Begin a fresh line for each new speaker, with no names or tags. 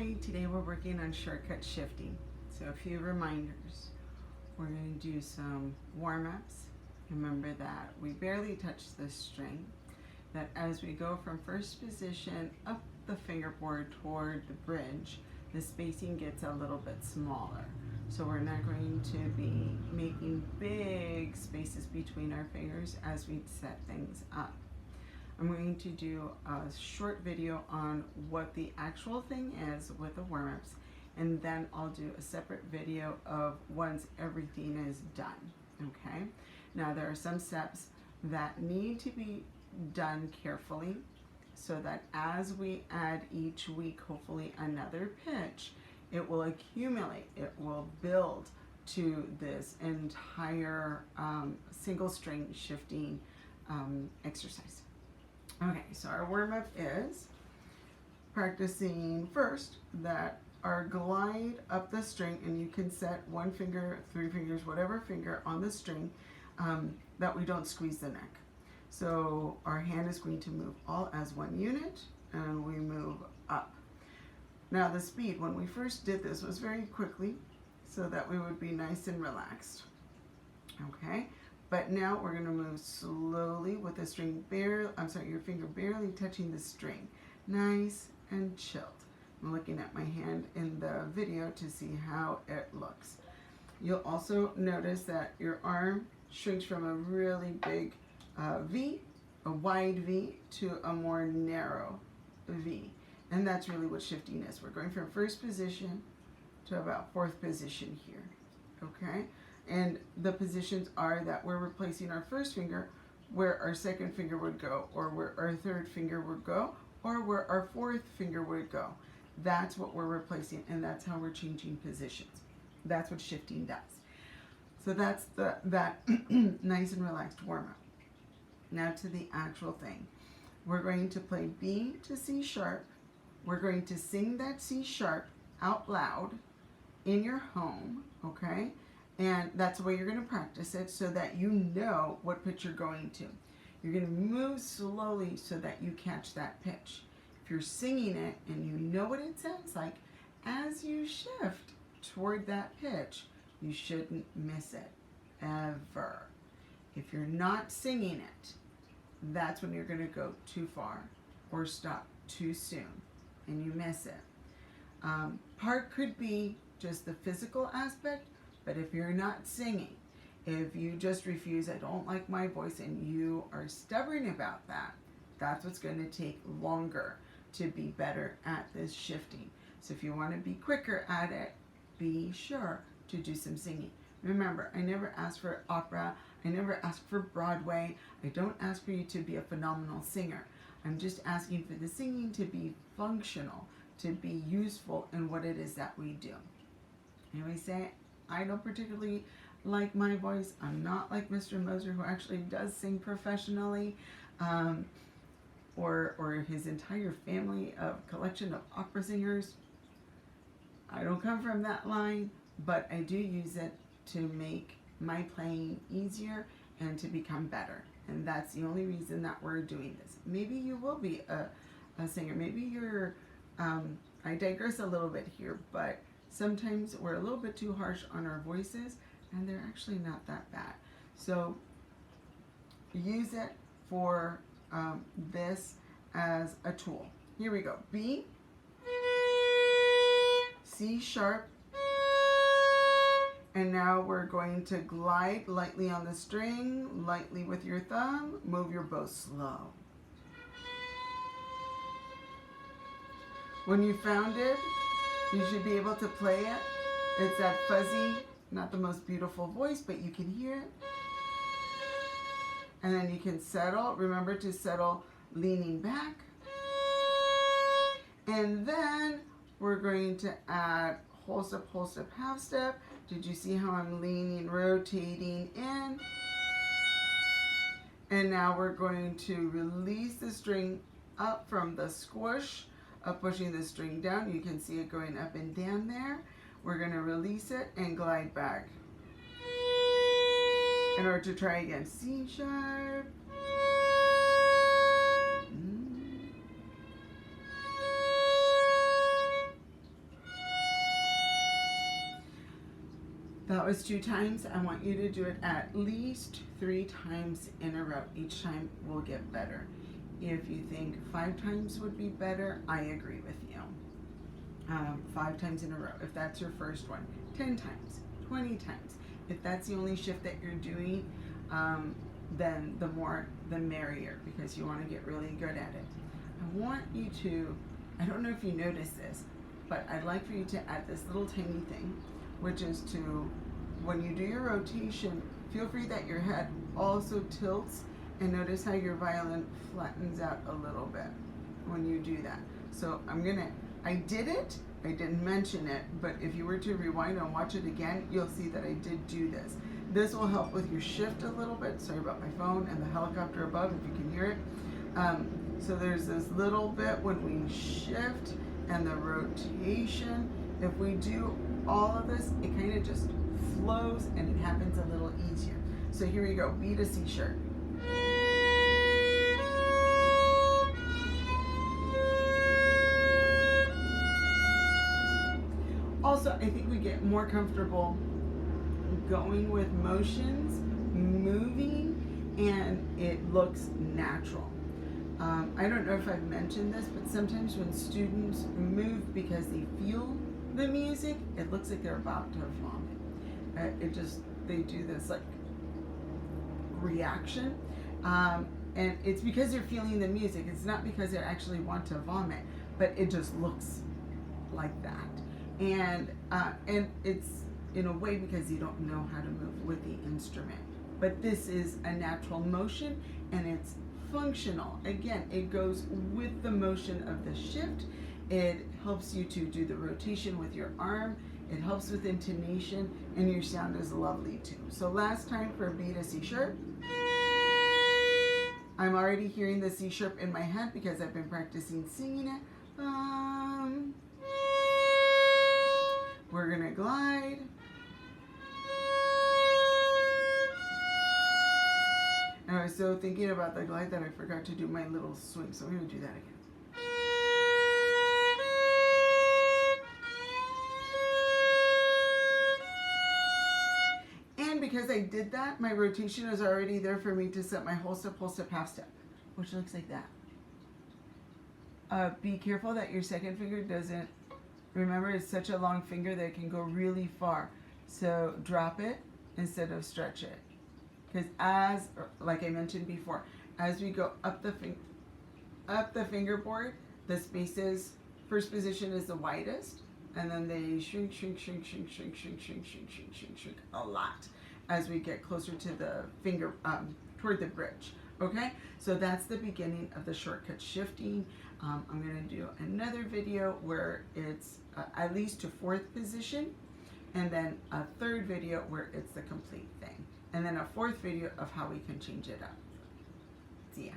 Hi, today we're working on shortcut shifting. So a few reminders. We're going to do some warm-ups. Remember that we barely touch the string. That as we go from first position up the fingerboard toward the bridge, the spacing gets a little bit smaller. So we're not going to be making big spaces between our fingers as we set things up. I'm going to do a short video on what the actual thing is with the warm-ups, and then I'll do a separate video of once everything is done, okay? Now there are some steps that need to be done carefully so that as we add each week, hopefully another pitch, it will accumulate, it will build to this entire single string shifting exercise. Okay, so our warm-up is practicing first that our glide up the string, and you can set one finger, three fingers, whatever finger on the string, that we don't squeeze the neck. So our hand is going to move all as one unit, and we move up. Now the speed, when we first did this, was very quickly so that we would be nice and relaxed. Okay. But now we're going to move slowly with the string your finger barely touching the string. Nice and chilled. I'm looking at my hand in the video to see how it looks. You'll also notice that your arm shrinks from a really big V, a wide V, to a more narrow V. And that's really what shifting is. We're going from first position to about fourth position here. Okay? And the positions are that we're replacing our first finger where our second finger would go, or where our third finger would go, or where our fourth finger would go. That's what we're replacing, and that's how we're changing positions. That's what shifting does. So that's that nice and relaxed warm-up. Now to the actual thing. We're going to play B to C sharp. We're going to sing that C sharp out loud in your home, okay? And that's the way you're going to practice it so that you know what pitch you're going to. You're going to move slowly so that you catch that pitch. If you're singing it and you know what it sounds like, as you shift toward that pitch, you shouldn't miss it, ever. If you're not singing it, that's when you're going to go too far or stop too soon and you miss it. Part could be just the physical aspect. But if you're not singing, if you just refuse, I don't like my voice, and you are stubborn about that, that's what's going to take longer to be better at this shifting. So if you want to be quicker at it, be sure to do some singing. Remember, I never ask for opera. I never ask for Broadway. I don't ask for you to be a phenomenal singer. I'm just asking for the singing to be functional, to be useful in what it is that we do. Anyway, say I don't particularly like my voice. I'm not like Mr. Moser, who actually does sing professionally, or his entire family of collection of opera singers. I don't come from that line, but I do use it to make my playing easier and to become better. And that's the only reason that we're doing this. Maybe you will be a singer. Maybe you're, I digress a little bit here, but sometimes we're a little bit too harsh on our voices, and they're actually not that bad. So use it for this as a tool. Here we go. B, C sharp, and now we're going to glide lightly on the string, lightly with your thumb, move your bow slow. When you found it, you should be able to play it. It's that fuzzy, not the most beautiful voice, but you can hear it. And then you can settle. Remember to settle leaning back. And then we're going to add whole step, half step. Did you see how I'm leaning, rotating in? And now we're going to release the string up from the squish of pushing the string down. You can see it going up and down there. We're going to release it and glide back. In order to try again, C sharp, That was 2 times. I want you to do it at least 3 times in a row. Each time will get better. If you think 5 times would be better, I agree with you. 5 times in a row. If that's your first one, 10 times, 20 times. If that's the only shift that you're doing, then the more the merrier, because you want to get really good at it. I want you to, I don't know if you notice this, but I'd like for you to add this little tiny thing, which is to, when you do your rotation, feel free that your head also tilts, and notice how your violin flattens out a little bit when you do that. So I did it, I didn't mention it, but if you were to rewind and watch it again, you'll see that I did do this. This will help with your shift a little bit. Sorry about my phone and the helicopter above, if you can hear it. So there's this little bit when we shift and the rotation. If we do all of this, it kind of just flows and it happens a little easier. So here we go, B to C sharp. Also, I think we get more comfortable going with motions, moving, and it looks natural. I don't know if I've mentioned this, but sometimes when students move because they feel the music, it looks like they're about to vomit. They do this like reaction, and it's because they're feeling the music. It's not because they actually want to vomit, but it just looks like that. And it's in a way because you don't know how to move with the instrument. But this is a natural motion, and it's functional. Again, it goes with the motion of the shift. It helps you to do the rotation with your arm. It helps with intonation, and your sound is lovely too. So last time for B to C sharp. I'm already hearing the C sharp in my head because I've been practicing singing it. We're gonna glide. And I was so thinking about the glide that I forgot to do my little swing, so I'm gonna do that again. And because I did that, my rotation is already there for me to set my whole step, half step, which looks like that. Be careful that your second finger doesn't, remember it's such a long finger that it can go really far. So drop it instead of stretch it. Because like I mentioned before, as we go up the fingerboard, the spaces, first position is the widest, and then they shrink a lot as we get closer to the finger, toward the bridge. Okay, so that's the beginning of the shortcut shifting. I'm going to do another video where it's at least to 4th position, and then a 3rd video where it's the complete thing, and then a 4th video of how we can change it up. See ya.